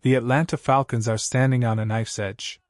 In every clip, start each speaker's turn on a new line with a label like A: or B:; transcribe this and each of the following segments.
A: The Atlanta Falcons are standing on a knife's edge.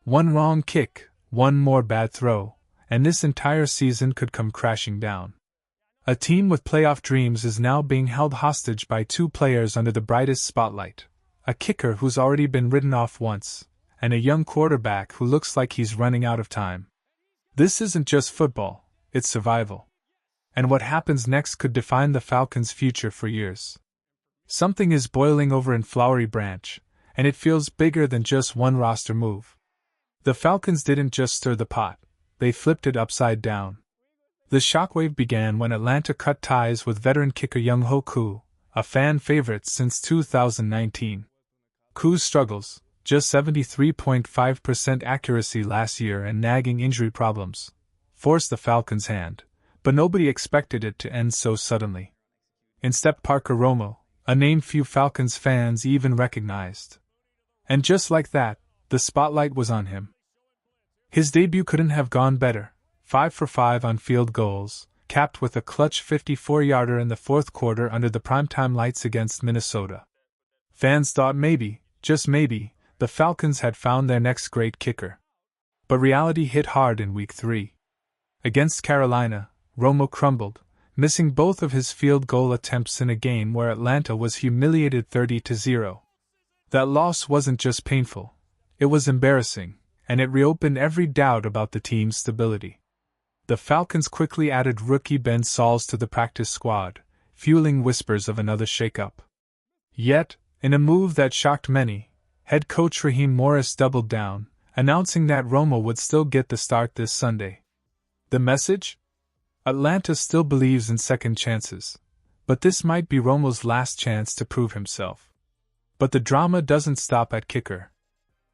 A: One wrong kick, one more bad throw, and this entire season could come crashing down. A team with playoff dreams is now being held hostage by two players under the brightest spotlight: a kicker who's already been written off once, and a young quarterback who looks like he's running out of time. This isn't just football, it's survival. And what happens next could define the Falcons' future for years. Something is boiling over in Flowery Branch, and it feels bigger than just one roster move. The Falcons didn't just stir the pot, they flipped it upside down. The shockwave began when Atlanta cut ties with veteran kicker Young-Ho Koo, a fan favorite since 2019. Koo's struggles, just 73.5% accuracy last year and nagging injury problems, forced the Falcons' hand, but nobody expected it to end so suddenly. In stepped Parker Romo, a name few Falcons fans even recognized. And just like that, the spotlight was on him. His debut couldn't have gone better, 5 for 5 on field goals, capped with a clutch 54-yarder in the fourth quarter under the primetime lights against Minnesota. Fans thought maybe, just maybe, the Falcons had found their next great kicker. But reality hit hard in Week 3. Against Carolina, Romo crumbled, missing both of his field goal attempts in a game where Atlanta was humiliated 30-0. That loss wasn't just painful, it was embarrassing, and it reopened every doubt about the team's stability. The Falcons quickly added rookie Ben Sauls to the practice squad, fueling whispers of another shakeup. Yet, in a move that shocked many, head coach Raheem Morris doubled down, announcing that Romo would still get the start this Sunday. The message? Atlanta still believes in second chances, but this might be Romo's last chance to prove himself. But the drama doesn't stop at kicker.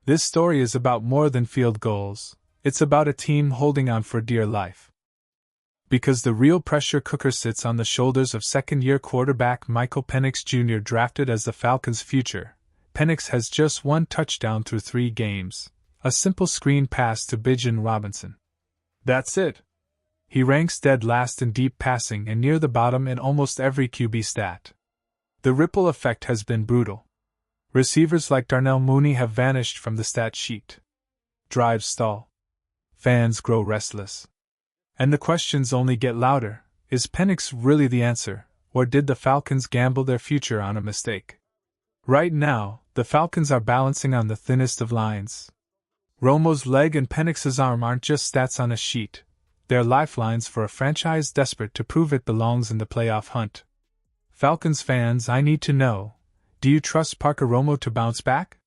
A: This story is about more than field goals, it's about a team holding on for dear life. Because the real pressure cooker sits on the shoulders of second-year quarterback Michael Penix Jr. drafted as the Falcons' future. Penix has just one touchdown through 3 games, a simple screen pass to Bijan Robinson. That's it. He ranks dead last in deep passing and near the bottom in almost every QB stat. The ripple effect has been brutal. Receivers like Darnell Mooney have vanished from the stat sheet. Drives stall. Fans grow restless. And the questions only get louder: is Penix really the answer, or did the Falcons gamble their future on a mistake? Right now, the Falcons are balancing on the thinnest of lines. Romo's leg and Penix's arm aren't just stats on a sheet. They're lifelines for a franchise desperate to prove it belongs in the playoff hunt. Falcons fans, I need to know, do you trust Parker Romo to bounce back?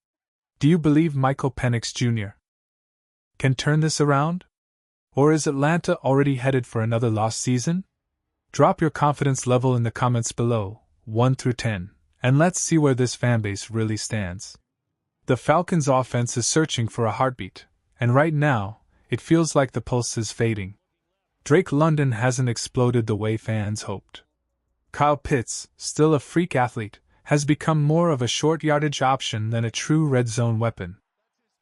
A: Do you believe Michael Penix Jr. can turn this around? Or is Atlanta already headed for another lost season? Drop your confidence level in the comments below, 1 through 10, and let's see where this fanbase really stands. The Falcons' offense is searching for a heartbeat, and right now, it feels like the pulse is fading. Drake London hasn't exploded the way fans hoped. Kyle Pitts, still a freak athlete, has become more of a short yardage option than a true red zone weapon.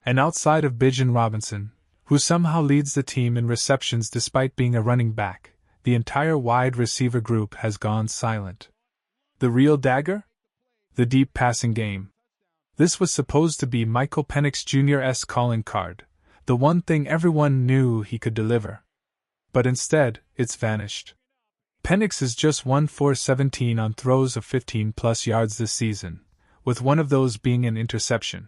A: And outside of Bijan Robinson, who somehow leads the team in receptions despite being a running back, the entire wide receiver group has gone silent. The real dagger? The deep passing game. This was supposed to be Michael Penix Jr.'s calling card, the one thing everyone knew he could deliver. But instead, it's vanished. Penix is just 1 for 17 on throws of 15-plus yards this season, with one of those being an interception.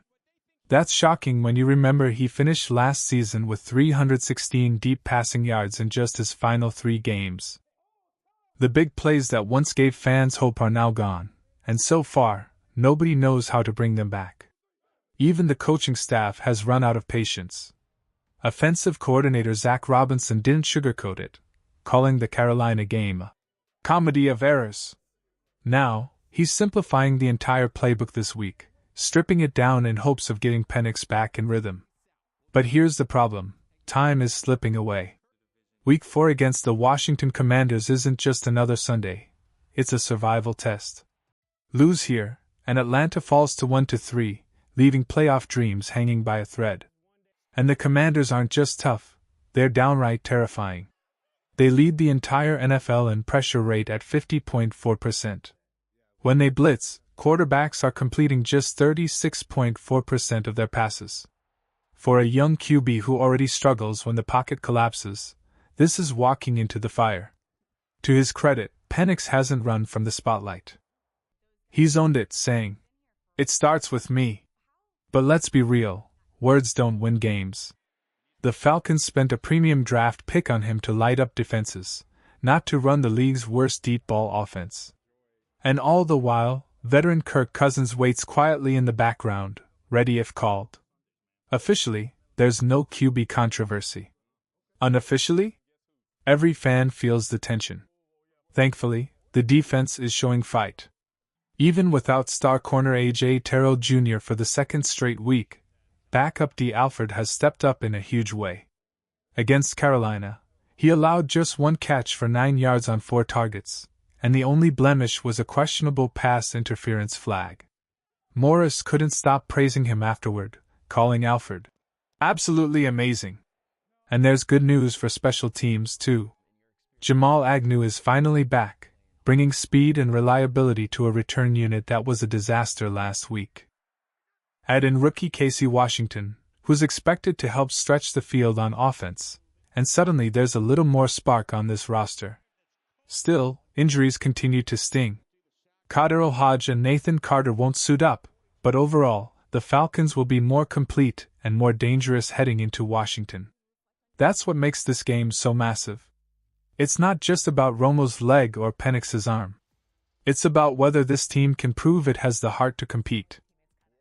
A: That's shocking when you remember he finished last season with 316 deep passing yards in just his final 3 games. The big plays that once gave fans hope are now gone, and so far, nobody knows how to bring them back. Even the coaching staff has run out of patience. Offensive coordinator Zach Robinson didn't sugarcoat it, calling the Carolina game a comedy of errors. Now, he's simplifying the entire playbook this week, stripping it down in hopes of getting Penix back in rhythm. But here's the problem: time is slipping away. Week 4 against the Washington Commanders isn't just another Sunday, it's a survival test. Lose here, and Atlanta falls to 1-3, leaving playoff dreams hanging by a thread. And the Commanders aren't just tough, they're downright terrifying. They lead the entire NFL in pressure rate at 50.4%. When they blitz, quarterbacks are completing just 36.4% of their passes. For a young QB who already struggles when the pocket collapses, this is walking into the fire. To his credit, Penix hasn't run from the spotlight. He's owned it, saying, "It starts with me." But let's be real, words don't win games. The Falcons spent a premium draft pick on him to light up defenses, not to run the league's worst deep ball offense. And all the while, veteran Kirk Cousins waits quietly in the background, ready if called. Officially, there's no QB controversy. Unofficially, every fan feels the tension. Thankfully, the defense is showing fight. Even without star corner A.J. Terrell Jr. for the second straight week, backup D. Alford has stepped up in a huge way. Against Carolina, he allowed just one catch for 9 yards on 4 targets, and the only blemish was a questionable pass interference flag. Morris couldn't stop praising him afterward, calling Alford absolutely amazing. And there's good news for special teams, too. Jamal Agnew is finally back, bringing speed and reliability to a return unit that was a disaster last week. Add in rookie Casey Washington, who's expected to help stretch the field on offense, and suddenly there's a little more spark on this roster. Still, injuries continue to sting. Cordero Hodge and Nathan Carter won't suit up, but overall, the Falcons will be more complete and more dangerous heading into Washington. That's what makes this game so massive. It's not just about Romo's leg or Penix's arm. It's about whether this team can prove it has the heart to compete.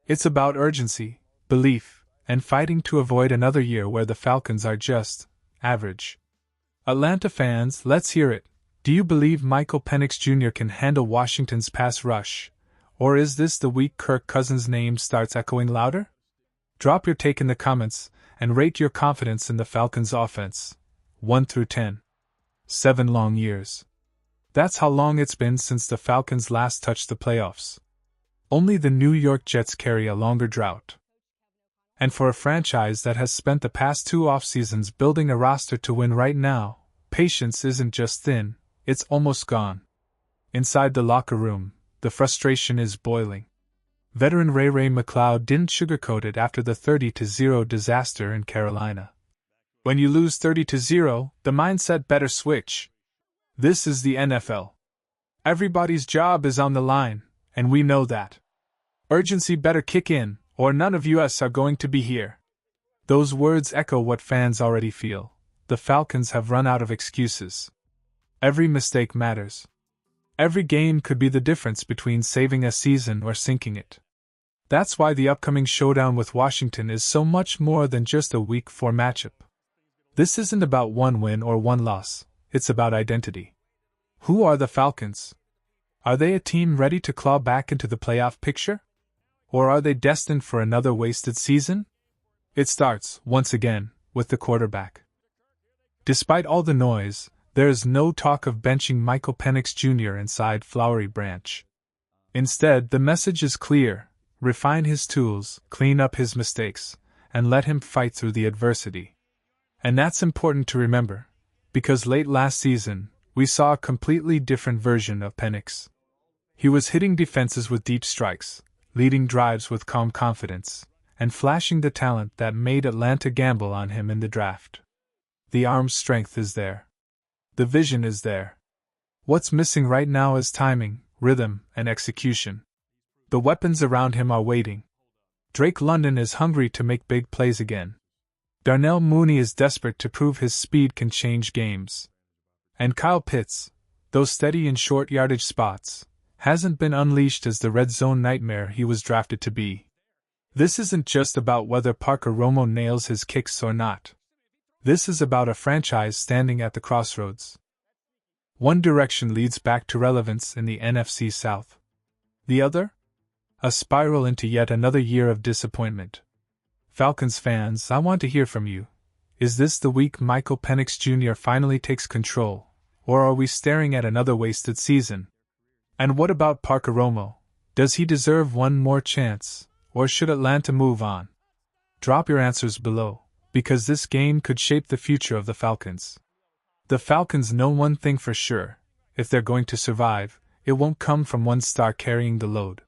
A: It's about urgency, belief, and fighting to avoid another year where the Falcons are just average. Atlanta fans, let's hear it. Do you believe Michael Penix Jr. can handle Washington's pass rush? Or is this the week Kirk Cousins' name starts echoing louder? Drop your take in the comments, and rate your confidence in the Falcons' offense. 1 through 10. 7 long years. That's how long it's been since the Falcons last touched the playoffs. Only the New York Jets carry a longer drought. And for a franchise that has spent the past 2 off-seasons building a roster to win right now, patience isn't just thin, it's almost gone. Inside the locker room, the frustration is boiling. Veteran Ray McLeod didn't sugarcoat it after the 30-0 disaster in Carolina. When you lose 30-0, the mindset better switch. This is the NFL. Everybody's job is on the line, and we know that. Urgency better kick in, or none of us are going to be here. Those words echo what fans already feel. The Falcons have run out of excuses. Every mistake matters. Every game could be the difference between saving a season or sinking it. That's why the upcoming showdown with Washington is so much more than just a Week 4 matchup. This isn't about one win or one loss, it's about identity. Who are the Falcons? Are they a team ready to claw back into the playoff picture? Or are they destined for another wasted season? It starts, once again, with the quarterback. Despite all the noise, there is no talk of benching Michael Penix Jr. inside Flowery Branch. Instead, the message is clear: refine his tools, clean up his mistakes, and let him fight through the adversity. And that's important to remember, because late last season, we saw a completely different version of Penix. He was hitting defenses with deep strikes, leading drives with calm confidence, and flashing the talent that made Atlanta gamble on him in the draft. The arm strength is there. The vision is there. What's missing right now is timing, rhythm, and execution. The weapons around him are waiting. Drake London is hungry to make big plays again. Darnell Mooney is desperate to prove his speed can change games. And Kyle Pitts, though steady in short yardage spots, hasn't been unleashed as the red zone nightmare he was drafted to be. This isn't just about whether Parker Romo nails his kicks or not. This is about a franchise standing at the crossroads. One direction leads back to relevance in the NFC South. The other? A spiral into yet another year of disappointment. Falcons fans, I want to hear from you. Is this the week Michael Penix Jr. finally takes control, or are we staring at another wasted season? And what about Parker Romo? Does he deserve one more chance, or should Atlanta move on? Drop your answers below, because this game could shape the future of the Falcons. The Falcons know one thing for sure: if they're going to survive, it won't come from one star carrying the load.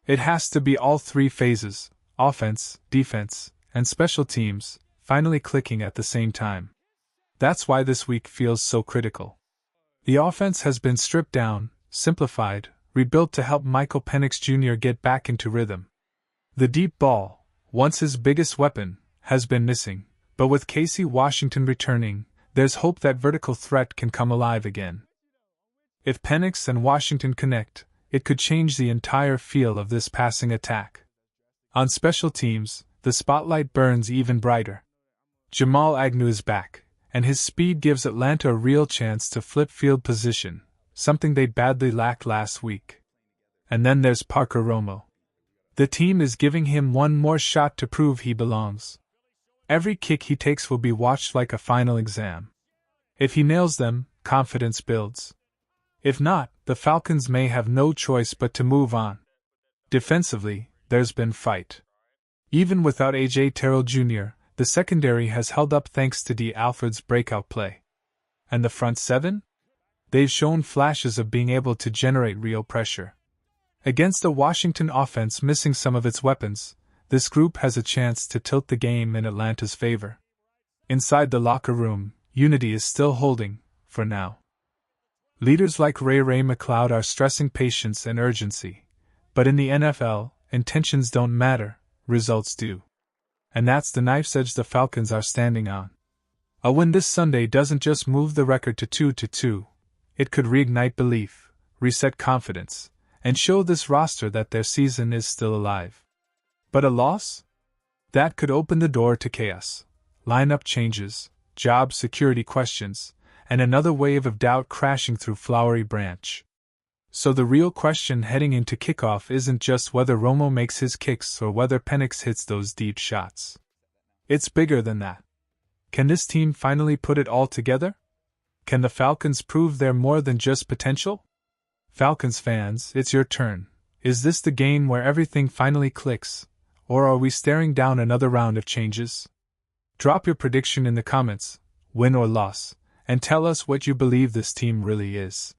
A: It has to be all three phases, offense, defense, and special teams, finally clicking at the same time. That's why this week feels so critical. The offense has been stripped down, simplified, rebuilt to help Michael Penix Jr. get back into rhythm. The deep ball, once his biggest weapon, has been missing, but with Casey Washington returning, there's hope that vertical threat can come alive again. If Penix and Washington connect, it could change the entire feel of this passing attack. On special teams, the spotlight burns even brighter. Jamal Agnew is back, and his speed gives Atlanta a real chance to flip field position, something they badly lacked last week. And then there's Parker Romo. The team is giving him one more shot to prove he belongs. Every kick he takes will be watched like a final exam. If he nails them, confidence builds. If not, the Falcons may have no choice but to move on. Defensively, there's been fight. Even without A.J. Terrell Jr., the secondary has held up thanks to D. Alfred's breakout play. And the front seven? They've shown flashes of being able to generate real pressure. Against a Washington offense missing some of its weapons, this group has a chance to tilt the game in Atlanta's favor. Inside the locker room, unity is still holding, for now. Leaders like Ray McCloud are stressing patience and urgency, but in the NFL, intentions don't matter, results do. And that's the knife's edge the Falcons are standing on. A win this Sunday doesn't just move the record to 2-2, it could reignite belief, reset confidence, and show this roster that their season is still alive. But a loss? That could open the door to chaos, lineup changes, job security questions, and another wave of doubt crashing through Flowery Branch. So the real question heading into kickoff isn't just whether Romo makes his kicks or whether Penix hits those deep shots. It's bigger than that. Can this team finally put it all together? Can the Falcons prove they're more than just potential? Falcons fans, it's your turn. Is this the game where everything finally clicks, or are we staring down another round of changes? Drop your prediction in the comments, win or loss, and tell us what you believe this team really is.